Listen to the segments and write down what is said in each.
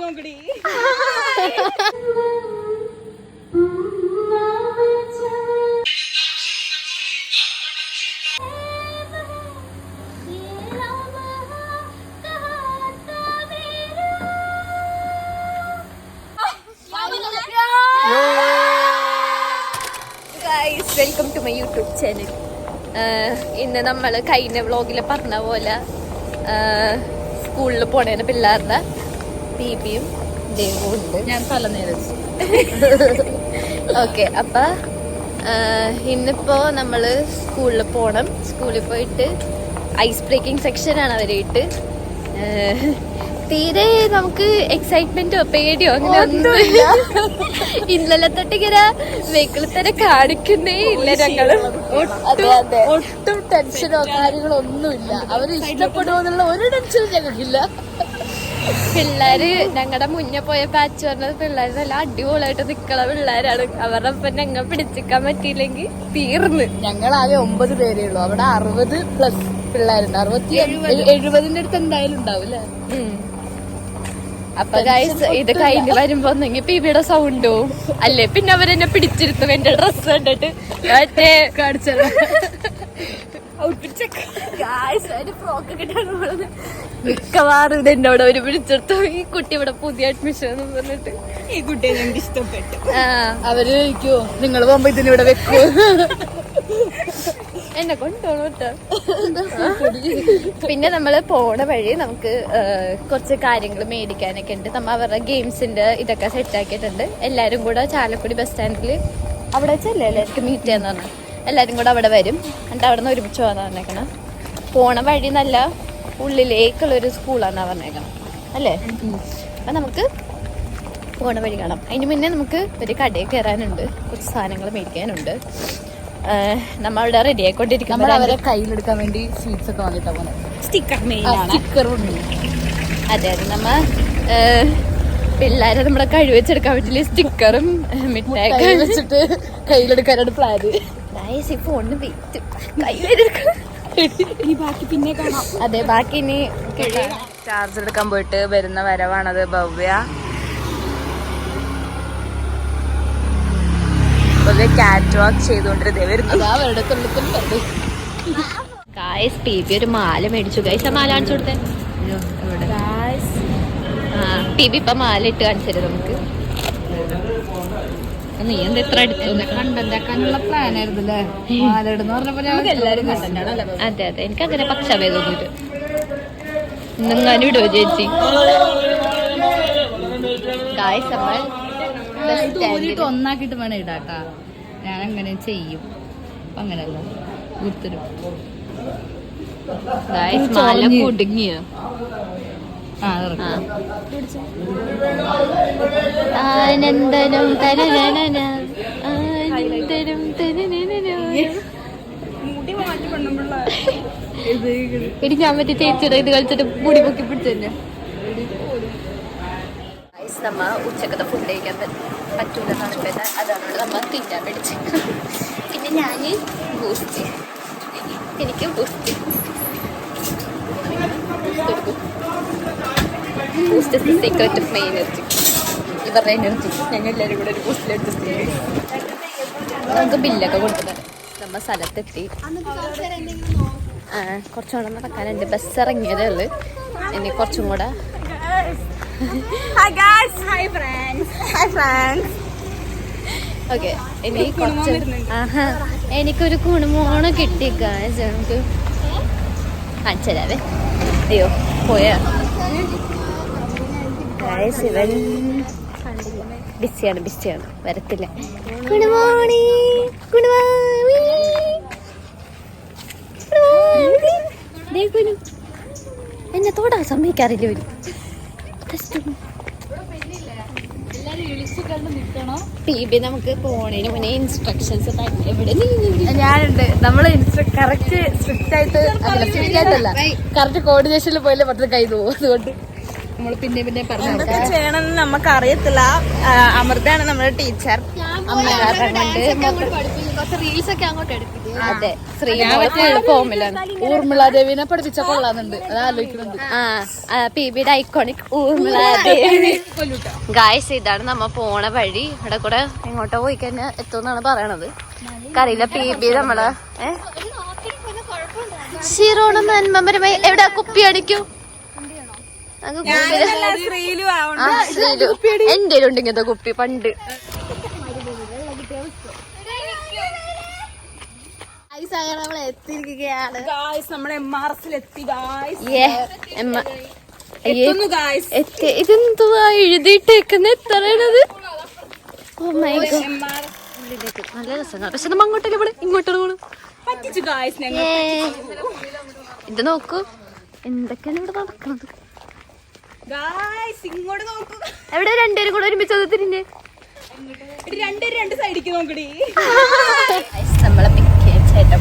നോക്കടി. Welcome to my YouTube channel. ഇന്ന് നമ്മൾ കഴിഞ്ഞ വ്ളോഗിൽ പറഞ്ഞ പോലെ സ്കൂളിൽ പോണേന് പിള്ളേരുടെ ബീബിയും ദേവും ഉണ്ട്. ഞാൻ തലനേരം ഓക്കെ. അപ്പം ഇന്നിപ്പോൾ നമ്മൾ സ്കൂളിൽ പോകണം. സ്കൂളിൽ പോയിട്ട് ഐസ് ബ്രേക്കിംഗ് സെക്ഷനാണ് അവരായിട്ട്. തീരെ നമുക്ക് എക്സൈറ്റ്മെന്റോ പേടിയോ അങ്ങനെ ഒന്നുമില്ല. ഇന്നലെ തൊട്ടിങ്ങനെ വെക്കിൾ തന്നെ കാണിക്കുന്നേ ഇല്ല ഞങ്ങള്. ഒട്ടും ടെൻഷനോ കാര്യങ്ങളോ ഒന്നുമില്ല. അവര് ഇഷ്ടപ്പെടുമോ എന്നുള്ള ഒരു ടെൻഷനും ഞങ്ങൾക്കില്ല. പിള്ളേര് ഞങ്ങളുടെ മുന്നേ പോയ ബാച്ച് പറഞ്ഞത് പിള്ളേര് നല്ല അടിപൊളിയായിട്ട് നിക്കണ പിള്ളേരാണ്. അവരുടെ ഒപ്പം ഞങ്ങൾ പിടിച്ചിക്കാൻ പറ്റിയില്ലെങ്കിൽ തീർന്ന്. ഞങ്ങളാകെ 9 പേരേ ഉള്ളൂ. അവിടെ 60+ പിള്ളേരുണ്ട്. 70 അടുത്ത് എന്തായാലും ഉണ്ടാവും അല്ലേ? അപ്പൊ ഗൈസ് ഇത് കഴിഞ്ഞ് വരുമ്പോ ഒന്നെങ്കിൽ പിബിയുടെ സൗണ്ടോ അല്ലേ പിന്നെ അവരെന്നെ പിടിച്ചിരുത്തും എന്റെ ഡ്രസ്സ് കണ്ടിട്ട് മറ്റേ കാണിച്ചത് ഫ്രോക്ക് കിട്ടാണ്. മിക്കവാറും ഇത് എന്നോട് അവര് പിടിച്ചെടുത്തു. ഈ കുട്ടി ഇവിടെ പുതിയ അഡ്മിഷൻ എന്ന് പറഞ്ഞിട്ട് ഈ കുട്ടിയെ ഞങ്ങൾക്ക് ഇഷ്ടപ്പെട്ടു. അവര് ചോദിക്കുവോ നിങ്ങൾ പോകുമ്പോ ഇതിനിവിടെ വെക്കുവോ? എന്നെ കൊണ്ടുപോകട്ടോ. പിന്നെ നമ്മള് പോണ വഴി നമുക്ക് കുറച്ച് കാര്യങ്ങൾ മേടിക്കാനൊക്കെ ഉണ്ട്. നമ്മ അവരുടെ ഗെയിംസിന്റെ ഇതൊക്കെ സെറ്റ് ആക്കിയിട്ടുണ്ട്. എല്ലാരും കൂടെ ചാലക്കുടി ബസ് സ്റ്റാൻഡിൽ അവിടെ വെച്ചല്ലേ എല്ലാവർക്കും മീറ്റ് ചെയ്യാന്ന് പറഞ്ഞു. എല്ലാരും കൂടെ അവിടെ വരും. എന്നിട്ട് അവിടെ നിന്ന് ഒരുമിച്ച് പോകാൻ പറഞ്ഞേക്കണം. പോണ വഴി നല്ല ഉള്ളിലേക്കുള്ളൊരു സ്കൂളാന്നാ പറഞ്ഞേക്കണം അല്ലേ? അപ്പൊ നമുക്ക് പോണ വഴി കാണാം. അതിന് മുന്നേ നമുക്ക് ഒരു കടയിൽ കയറാനുണ്ട്. കുറച്ച് സാധനങ്ങൾ മേടിക്കാനുണ്ട്. നമ്മളിവിടെ റെഡി ആയിക്കൊണ്ടിരിക്കും. അവരെ കയ്യിലെടുക്കാൻ വേണ്ടി സ്വീറ്റ്സ് ഒക്കെ വാങ്ങിട്ടാ പോലെ സ്റ്റിക്കറും. അതെ അതെ. നമ്മ പിള്ളേരെ നമ്മുടെ കഴിവെച്ചെടുക്കാൻ പറ്റില്ല. സ്റ്റിക്കറും മിഠായി വെച്ചിട്ട് കയ്യിലെടുക്കാനാണ് പ്ലാന്. ഫോണിന് വെയിറ്റ് കയ്യിലെടുക്കണം. ബാക്കി പിന്നെ കാണാം. അതെ ബാക്കി ഇനി ചാർജ് എടുക്കാൻ പോയിട്ട് വരുന്ന വരവാണത്. ഭവ്യ കാറ്റ് വാക്ക് ചെയ്തോണ്ടിരുന്നേ വരുന്നത്. ഗായ്സ് പി ഒരു മാല മേടിച്ചു. ഗൈസ് ആ മാല കാണിച്ചു കൊടുത്തേ. പി ഇപ്പൊ മാല ഇട്ട് കാണിച്ചത് നമുക്ക്. നീ എന്താ ഇത്ര അടുത്ത് കണ്ടന്റാക്കാനുള്ള പ്ലാൻ ആയിരുന്നല്ലേ മാലയിടുന്ന് പറഞ്ഞപ്പോ എല്ലാരും കണ്ടന്റാണല്ലേ? അതെ അതെ. എനിക്ക് അങ്ങനെ പക്ഷഭേദമൊന്നുമില്ല. ഇന്നെങ്ങാനും ഇടുവോ ചേച്ചി? ഗായ്സ് നമ്മൾ ഒന്നാക്കിട്ട് വേണം ഇടാട്ടാ. ഞാൻ അങ്ങനെ ചെയ്യും. അങ്ങനല്ല കൂത്തരും. മാല കുടുങ്ങിയോ? ആനന്ദനം തനനന ആനന്ദനം തനനന. ഇനി ഞാൻ മറ്റേ ചേച്ചിയുടെ ഇത് കളിച്ചിട്ട് മുടി പൊക്കി പിടിച്ചന്നെ. നമ്മ ഉച്ചക്കത്തെ ഫുഡ് കഴിക്കാൻ പറ്റൂല തണുപ്പല്ല. അതാണ് നമ്മ തിന്നാൻ പിടിച്ച്. പിന്നെ ഞാൻ ബൂസ്റ്റ്, എനിക്ക് boost boost is the secret of my energy. ഇവരുടെ എനർജി ഞങ്ങൾ എല്ലാവരും കൂടെ ഒരു ബൂസ്റ്റിൽ അഡ്ജസ്റ്റ് ചെയ്യും. നമുക്ക് ബില്ലൊക്കെ കൊടുക്കുന്നത്. നമ്മ സ്ഥലത്തെത്തി. കുറച്ചുകൂടെ നടക്കാനുണ്ട്. ബസ് ഇറങ്ങിയതേ ഉള്ളു. ഇനി കുറച്ചും കൂടെ. ഓക്കെ ഇനി കുറച്ച് എനിക്കൊരു കുണുമോണ കിട്ടി. നമുക്ക് കാണിച്ചരാവേ. അയ്യോ പോയാ ഇവൻ ബിസിയാണ് വരത്തില്ല. എന്നെ തോടാ സമ്മതിക്കാറില്ല ഒരു പി നമുക്ക് പോണേന് മുന്നേ ഇൻസ്ട്രക്ഷൻസ് എവിടെ ഞാനുണ്ട്. നമ്മള് കറക്റ്റ് സ്ട്രിക്റ്റ് ആയിട്ടല്ല കറക്റ്റ് കോർഡിനേഷനിൽ പോയാലേ പറ്റത്ത് കൈ പോകും. അതുകൊണ്ട് നമ്മൾ പിന്നെ പറഞ്ഞു ചെയ്യണമെന്ന് നമുക്ക് അറിയത്തില്ല. അമൃതയാണ് നമ്മുടെ ടീച്ചർ. അമ്മ കാരണം കൊണ്ട് കുറച്ച് റീൽസ് ഒക്കെ അങ്ങോട്ട് എടുപ്പിക്കും. അതെ ശ്രീമോള് ഫോമിലാണ്. ഊർമിളാദേവിനെ പഠിപ്പിച്ച കൊള്ളാന്നുണ്ട്, അത് ആലോചിക്കുന്നുണ്ട്. PB യുടെ ഐക്കോണിക് ഊർമിളാദേവി. ഗായ്സ് ഇതാണ് നമ്മ പോണ വഴി. ഇവിടെ കൂടെ എങ്ങോട്ടോ പോയി കഴിഞ്ഞാൽ എത്തുമെന്നാണ് പറയണത്. കറിയില്ല PB നമ്മള് ശിറോണം നന്മപരമായി എവിടെ കുപ്പി അടിക്കൂ. എന്റെ ഉണ്ട് ഇങ്ങനത്തെ കുപ്പി പണ്ട്. ഇതെന്തുവാ എഴുതിയിട്ടേക്കുന്ന എത്രയത്? നല്ല രസമാണ്. പക്ഷെ നമ്മ അങ്ങോട്ടല്ലേ പോണേ, ഇങ്ങോട്ടാണ് പോണു. ഇത് നോക്കൂ എന്തൊക്കെയാണ് ഇവിടെ നടക്കുന്നത്. എവിടെ രണ്ടുപേരും കൂടെ ഒരുമിച്ച് തിരിഞ്ഞ് നമ്മളെ ചേട്ടൻ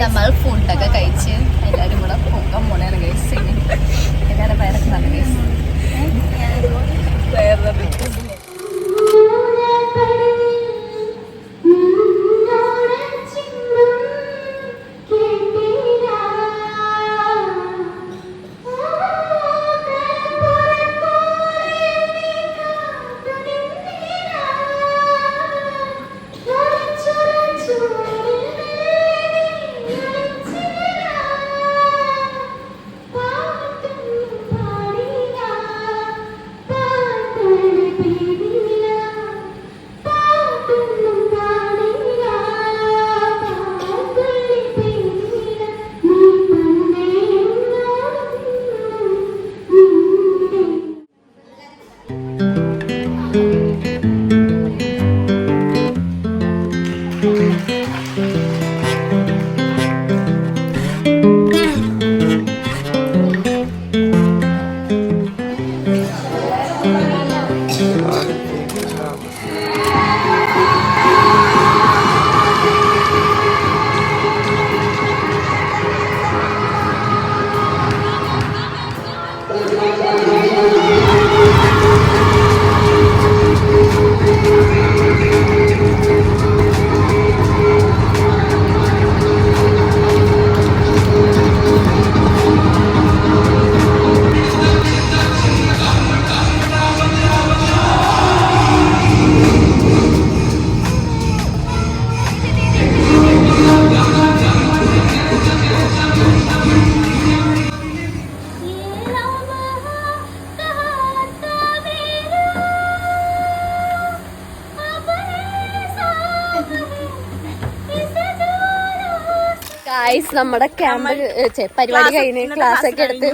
നമ്മൾ ഫുഡൊക്കെ കഴിച്ച് എല്ലാവരും കൂടെ പോകാൻ പോണേണ് ഗൈസ്. എല്ലാവരും വയറൊക്കെ നല്ല ഗൈസ്. നമ്മുടെ ക്യാമ്പ് പരിപാടി കഴിഞ്ഞ് ക്ലാസ് ഒക്കെ എടുത്ത്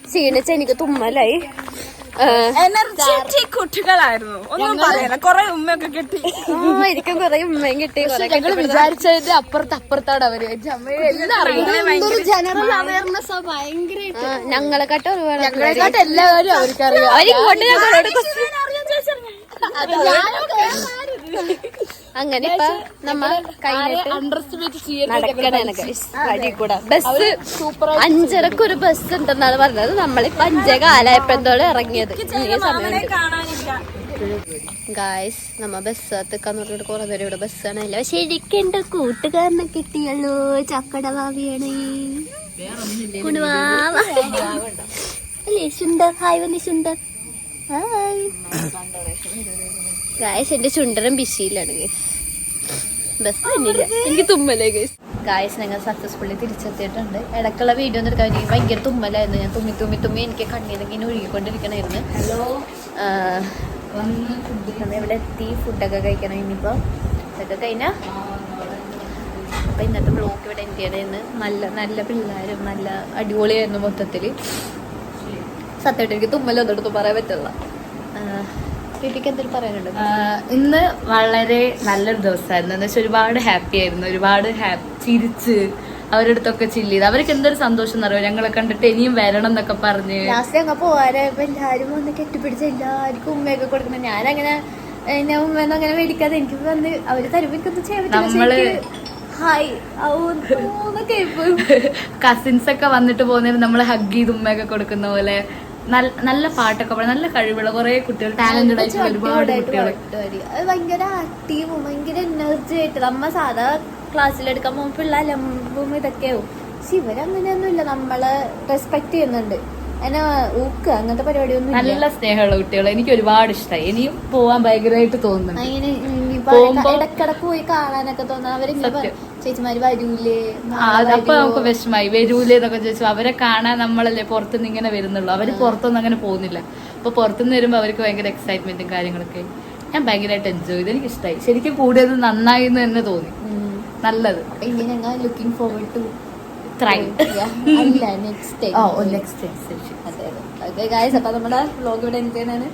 ക്ഷീണിച്ച് എനിക്ക് തുമ്മലായി. കുട്ടികളായിരുന്നു, ഒന്നും പറയാ കൊറേ ഉമ്മയൊക്കെ കിട്ടി. എനിക്കും കൊറേ ഉമ്മയും കിട്ടി. ഞങ്ങൾ വിചാരിച്ചതിന്റെ അപ്പുറത്താണ് അവര്. ജനറൽ അവയർനെസ് ഭയങ്കര ഞങ്ങളെക്കാട്ട് ഒരുപാട് ഞങ്ങളെക്കാട്ട് എല്ലാവരും അവർക്കറിയാം. അവരിങ്ങോട്ട് അങ്ങനെ ഇപ്പൊ നമ്മ നടക്കണ ബസ് 5:30 ഒരു ബസ് ഉണ്ടെന്നാണ് പറഞ്ഞത്. നമ്മളിപ്പോ 5:15 എന്തോടെ ഇറങ്ങിയത്. ഗായ്സ് നമ്മ ബസ്സകത്ത് കന്നൂരിട്ട് കുറെ പേര് ഇവിടെ ബസ്സാണല്ലോ. ശരിക്കും എന്റെ കൂട്ടുകാരനെ കിട്ടിയല്ലോ. ചക്കട ഭാവിയാണ് അല്ലേ സുന്ദർ. ഹായ് വന്നി സുന്ദർ. Hi guys. എന്റെ ചുണ്ടനും ബിസിയിലാണ് ഗൈസ്. ബസ് തന്നെയില്ല, എനിക്ക് തുമ്മലേ ഗൈസ്. ഗായ്സ് ഞങ്ങൾ സക്സസ്ഫുള്ളി തിരിച്ചെത്തിയിട്ടുണ്ട്. ഇടയ്ക്കുള്ള വീഡിയോ ഒന്നും എടുക്കാൻ എനിക്ക് ഭയങ്കര തുമ്മലായിരുന്നു. ഞാൻ തുമ്മി എനിക്ക് കണ്ണീരൊക്കെ ഇങ്ങനെ ഒഴുകിക്കൊണ്ടിരിക്കണായിരുന്നു. നമ്മൾ ഇവിടെ എത്തി. ഫുഡൊക്കെ കഴിക്കണം ഇനിയിപ്പോൾ. ഇതൊക്കെ കഴിഞ്ഞാൽ അപ്പം ഇന്നത്തെ ബ്ലോക്ക് ഇവിടെ എൻ്റെ ചെയ്യണമായിരുന്നു. നല്ല പിള്ളേരും നല്ല അടിപൊളിയായിരുന്നു മൊത്തത്തിൽ. സത്യമായിട്ട് എനിക്ക് തുമ്മലൊന്നും എടുത്ത് പറയാൻ പറ്റില്ല. എന്തെങ്കിലും പറയാനുണ്ട്? ഇന്ന് വളരെ നല്ലൊരു ദിവസമായിരുന്നു. എന്ന് വെച്ചാൽ ഒരുപാട് ഹാപ്പി ആയിരുന്നു. ഒരുപാട് ചിരിച്ച് അവരുടെ അടുത്തൊക്കെ ചില്ല് ചെയ്ത് അവർക്ക് എന്തൊരു സന്തോഷം എന്നറിയോ. ഞങ്ങളെ കണ്ടിട്ട് ഇനിയും വരണം എന്നൊക്കെ പറഞ്ഞ് ലാസ്റ്റ് ഞങ്ങൾ പോകാനായപ്പോ എല്ലാരും വന്ന് കെട്ടിപ്പിടിച്ച് എല്ലാവർക്കും ഉമ്മയൊക്കെ കൊടുക്കണം. ഞാനങ്ങനെ ഉമ്മയൊന്നും അങ്ങനെ മേടിക്കാതെ എനിക്ക് വന്ന് അവര് തരുമ്പോ ചെയ്യാൻ പറ്റില്ല. ഹായ് ന്നൊക്കെ കസിൻസ് ഒക്കെ വന്നിട്ട് പോകുന്നതിന് നമ്മൾ ഹഗ് ചെയ്ത് ഉമ്മയൊക്കെ കൊടുക്കുന്ന പോലെ നല്ല പാട്ടൊക്കെ പാടും, നല്ല കഴിവുള്ള കുറെ കുട്ടികൾ, ടാലന്റഡ് ആയിട്ടുള്ള ഒരുപാട് കുട്ടികൾ. അത് ഭയങ്കര ആക്റ്റീവും ഭയങ്കര എനർജി ആയിട്ട് നമ്മ സാധാ ക്ലാസ്സിലെടുക്കാൻ പോകുമ്പോൾ പിള്ളേർ അലമ്പും ഇതൊക്കെയാവും. പക്ഷെ ഇവരങ്ങനെയൊന്നുമില്ല, നമ്മളെ റെസ്പെക്ട് ചെയ്യുന്നുണ്ട്. അങ്ങനെ ഊക്ക് അങ്ങനത്തെ പരിപാടിയൊന്നും നല്ല സ്നേഹമുള്ള കുട്ടികൾ. എനിക്ക് ഒരുപാട് ഇഷ്ടമായി. ഇനിയും പോവാൻ ഭയങ്കരമായിട്ട് തോന്നുന്നുണ്ട്. അങ്ങനെ ഇടക്കിടക്ക് പോയി കാണാനൊക്കെ തോന്നുന്നു. അവരിങ്ങനെ ചേച്ചിമാര് വരൂലേ, അപ്പൊ നമുക്ക് വിഷമായി. വരൂലേ എന്നൊക്കെ ചോദിച്ചു. അവരെ കാണാൻ നമ്മളല്ലേ പുറത്തുനിന്ന് ഇങ്ങനെ വരുന്നുള്ളൂ. അവര് പുറത്തൊന്നും അങ്ങനെ പോകുന്നില്ല. അപ്പൊ പുറത്തുനിന്ന് വരുമ്പോ അവർക്ക് ഭയങ്കര എക്സൈറ്റ്മെന്റും കാര്യങ്ങളൊക്കെ. ഞാൻ ഭയങ്കരമായിട്ട് എൻജോയ് ചെയ്തു. എനിക്ക് ഇഷ്ടമായി. ശരിക്കും കൂടിയത് നന്നായി എന്ന് തന്നെ തോന്നി. നല്ലത്. ഇനി ഞങ്ങൾ ലുക്കിംഗ് ഫോർവേഡ് ടു ട്രൈ. അല്ല നെക്സ്റ്റ് ടൈം. Next time. അതെ അതെ. ഓക്കെ ഗായ്സ്, അപ്പൊ നമ്മുടെ വ്ലോഗ് ഇവിടെ എന്ത് ചെയ്യാനാണ്.